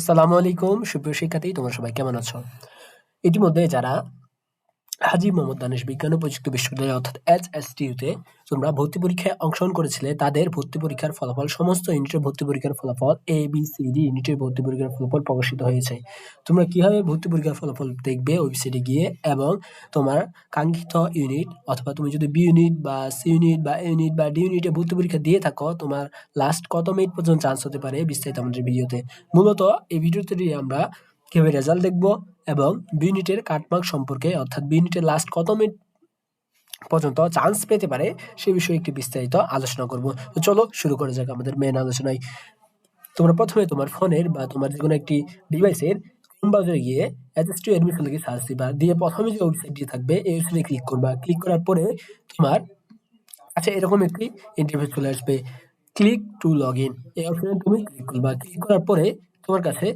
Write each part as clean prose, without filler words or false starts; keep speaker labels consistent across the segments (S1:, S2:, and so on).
S1: আসসালামু আলাইকুম সুপ্রিয় শিক্ষার্থী, তোমরা সবাই কেমন আছো? ইতিমধ্যে যারা হাজী মোহাম্মদ দানিশ বিজ্ঞান ও প্রযুক্তি বিশ্ববিদ্যালয় অর্থাৎ HSTU-তে তোমরা ভর্তি পরীক্ষায় অংশগ্রহণ করেছিলে, তাদের ভর্তি পরীক্ষার ফলাফল, সমস্ত ইউনিটের ভর্তি পরীক্ষার ফলাফল, ABCD ইউনিটের ভর্তি পরীক্ষার ফলাফল প্রকাশিত হয়েছে। তোমরা কিভাবে ভর্তি পরীক্ষার ফলাফল দেখবে ওয়েবসাইটে গিয়ে, এবং তোমার কাঙ্ক্ষিত ইউনিট অথবা তুমি যদি বি ইউনিট বা সি ইউনিট বা এ ইউনিট বা ডি ইউনিটে ভর্তি পরীক্ষা দিয়ে থাকো, তোমার লাস্ট কত মিনিট পর্যন্ত চান্স হতে পারে বিস্তারিত আমাদের ভিডিওতে। মূলত এই ভিডিওতে আমরা কিভাবে রেজাল্ট দেখবো এবং বি ইউনিটের কাটমার্ক সম্পর্কে, অর্থাৎ বি ইউনিটের লাস্ট কত মিনিট পর্যন্ত চান্স পেতে পারে সে বিষয়ে একটি বিস্তারিত আলোচনা করব। তো চলো শুরু করা যাক আমাদের মেন আলোচনায়। তোমরা প্রথমে তোমার ফোনের বা তোমার যে কোনো একটি ডিভাইসের ক্রোম ব্রাউজারে গিয়ে HSTU অ্যাডমিশন লিখে সার্চ দিবা, দিয়ে প্রথমে যে ওয়েবসাইটটি থাকবে এই ওয়েবসাইটে ক্লিক করবা। ক্লিক করার পরে তোমার কাছে এরকম একটি ইন্টারফেস চলে আসবে, ক্লিক টু লগ ইন। এই অপশনে তুমি ক্লিক করবা। ক্লিক করার পরে তোমার কাছে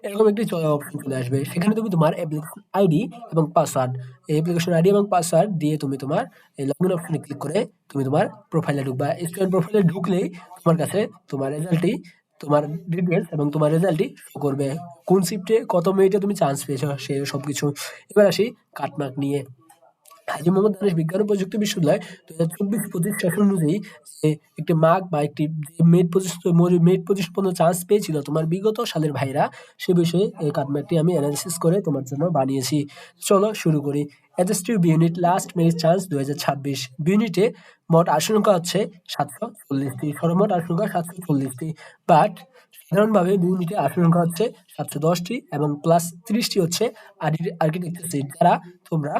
S1: এরকম একটি অপশন চলে আসবে, সেখানে তুমি তোমার অ্যাপ্লিকেশন আইডি এবং পাসওয়ার্ড, এই অ্যাপ্লিকেশন আইডি এবং পাসওয়ার্ড দিয়ে তুমি তোমার এই লগইন অপশনে ক্লিক করে তুমি তোমার প্রোফাইলে ঢুকবা। স্টুডেন্ট প্রোফাইলে ঢুকলেই তোমার কাছে তোমার রেজাল্টটি, তোমার ডিটেলস এবং তোমার রেজাল্টটি শো করবে, কোন শিফটে কত মিনিটে তুমি চান্স পেয়েছো সে সবকিছু। এবার আসি কাটমার্ক নিয়ে। হাজী মোহাম্মদ দানিশ বিজ্ঞান ও প্রযুক্তি বিশ্ববিদ্যালয় 2024-25 সেশন অনুযায়ী যে একটি মার্ক বা একটি মেরিট পজিশন পর্যন্ত চান্স পেয়েছিল তোমার বিগত সালের ভাইরা, সে বিষয়ে এই কাটমার্কটি আমি অ্যানালিসিস করে তোমার জন্য বানিয়েছি। চলো শুরু করি। HSTU B unit last merit chance 2026। B ইউনিটে মোট আসন সংখ্যা হচ্ছে 740টি, সর্বমোট আসন সংখ্যা 740টি, বাট সাধারণভাবে বি ইউনিটে আসন সংখ্যা হচ্ছে 710টি এবং প্লাস 30টি হচ্ছে আর্কিটেকচার সিট। যারা তোমরা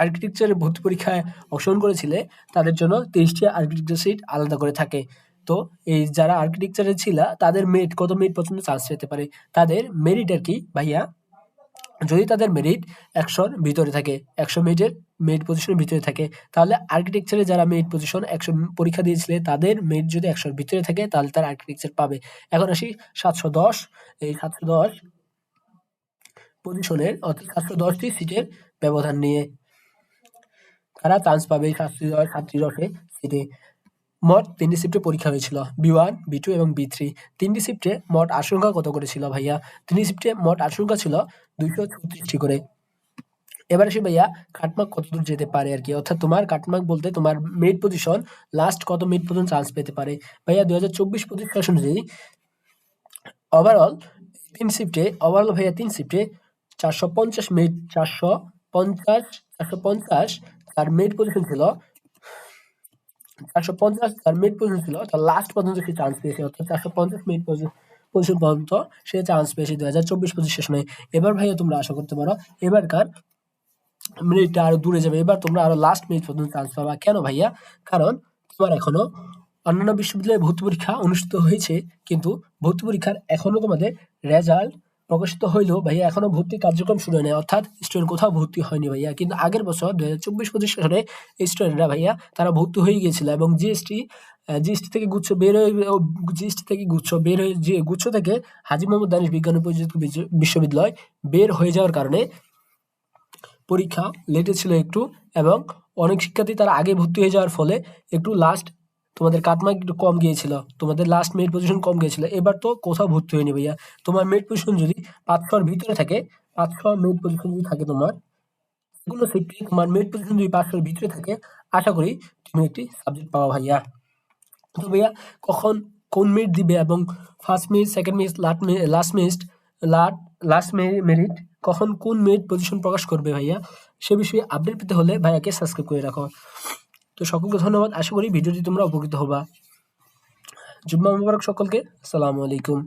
S1: আর্কিটেকচারের ভর্তি পরীক্ষায় অংশগ্রহণ করেছিলে তাদের জন্য 23টি আর্কিটেকচার সিট আলাদা করে থাকে। তো এই যারা আর্কিটেকচারে ছিল তাদের মেরিট কত মিনিট পর্যন্ত চান্স পেতে পারে, তাদের মেরিট আর কি ভাইয়া, যদি তাদের মেরিট 100-র ভিতরে থাকে, 100 মিনিটের মেরিট পজিশনের ভিতরে থাকে, তাহলে আর্কিটেকচারে যারা মেরিট পজিশন 100 পরীক্ষা দিয়েছিলে তাদের মেরিট যদি 100-র ভিতরে থাকে তাহলে তারা আর্কিটেকচার পাবে। এখন আসি 710, এই 710 পজিশনের অর্থাৎ 710টি সিটের ব্যবধান নিয়ে কারা চান্স পাবে এই 710 সিটে। মোট 3টি শিফটে পরীক্ষা হয়েছিল, B1, B2 এবং B3। 3টি শিফটে মোট আসন সংখ্যা কত করে ছিল ভাইয়া? 3টি শিফটে মোট আসন সংখ্যা ছিল 236টি করে। এবার আসি ভাইয়া কাটমার্ক কতদূর যেতে পারে আর কি, অর্থাৎ তোমার কাটমার্ক বলতে তোমার মেরিট পজিশন লাস্ট কত মিনিট পর্যন্ত চান্স পেতে পারে। ভাইয়া 2024-25 সেশন অনুযায়ী ওভারঅল 3 শিফটে, ওভারঅল ভাইয়া 3 শিফটে 450 মিনিট, 450 তার মেরিট পজিশন ছিল 450, তার মিড পজিশন ছিল, তার লাস্ট পর্যন্ত সে চান্স পেয়েছে, অর্থাৎ 450 মিড পজিশন পর্যন্ত সে চান্স পেয়েছে 2024-25 সেশনে। এবার ভাইয়া তোমরা আশা করতে পারো এবারকার মিনিটটা আরো দূরে যাবে, এবার তোমরা আরো লাস্ট মিনিট পর্যন্ত চান্স পাবা। কেন ভাইয়া? কারণ তোমার এখনো অন্যান্য বিশ্ববিদ্যালয়ে ভর্তি পরীক্ষা অনুষ্ঠিত হয়েছে, কিন্তু ভর্তি পরীক্ষার এখনো তোমাদের রেজাল্ট প্রকাশিত হইলেও ভাইয়া এখনো ভর্তি কার্যক্রম শুরু হয় নাই, অর্থাৎ স্টুডেন্ট কোথাও ভর্তি হয়নি ভাইয়া। কিন্তু আগের বছর 2024-25 সালে স্টুডেন্টরা ভাইয়া তারা ভর্তি হয়ে গিয়েছিল, এবং জিএসটি থেকে গুচ্ছ বের হয়ে, জিএসটি থেকে গুচ্ছ বের হয়ে, যে গুচ্ছ থেকে হাজী মোহাম্মদ দানিশ বিজ্ঞান ও প্রযুক্তি বিশ্ববিদ্যালয় বের হয়ে যাওয়ার কারণে পরীক্ষা লেটে ছিল একটু, এবং অনেক শিক্ষার্থী তারা আগে ভর্তি হয়ে যাওয়ার ফলে একটু লাস্ট তোমাদের কাটমার্ক একটু কম গিয়েছিল, তোমাদের লাস্ট মেরিট পজিশন কম গিয়েছিল। এবার তো কোথাও ভর্তি হয়নি ভাইয়া, তোমার মেরিট পজিশন যদি 500-র ভিতরে থাকে, 500 মেরিট পজিশন যদি থাকে তোমার কোনো ক্ষেত্রে, তোমার মেরিট পজিশন যদি 500-র ভিতরে থাকে, আশা করি তুমি একটি সাবজেক্ট পাওয়া ভাইয়া। তো ভাইয়া কখন কোন মেরিট দিবে এবং first merit, second merit, last merit কখন কোন মেরিট পজিশন প্রকাশ করবে ভাইয়া, সে বিষয়ে আপডেট পেতে হলে ভাইয়াকে সাবস্ক্রাইব করে রাখো। তো সকলকে ধন্যবাদ, আশা করি ভিডিওটি তোমরা উপকৃত হবা। জুম্মা মুবারক সকলকে, আসসালামু আলাইকুম।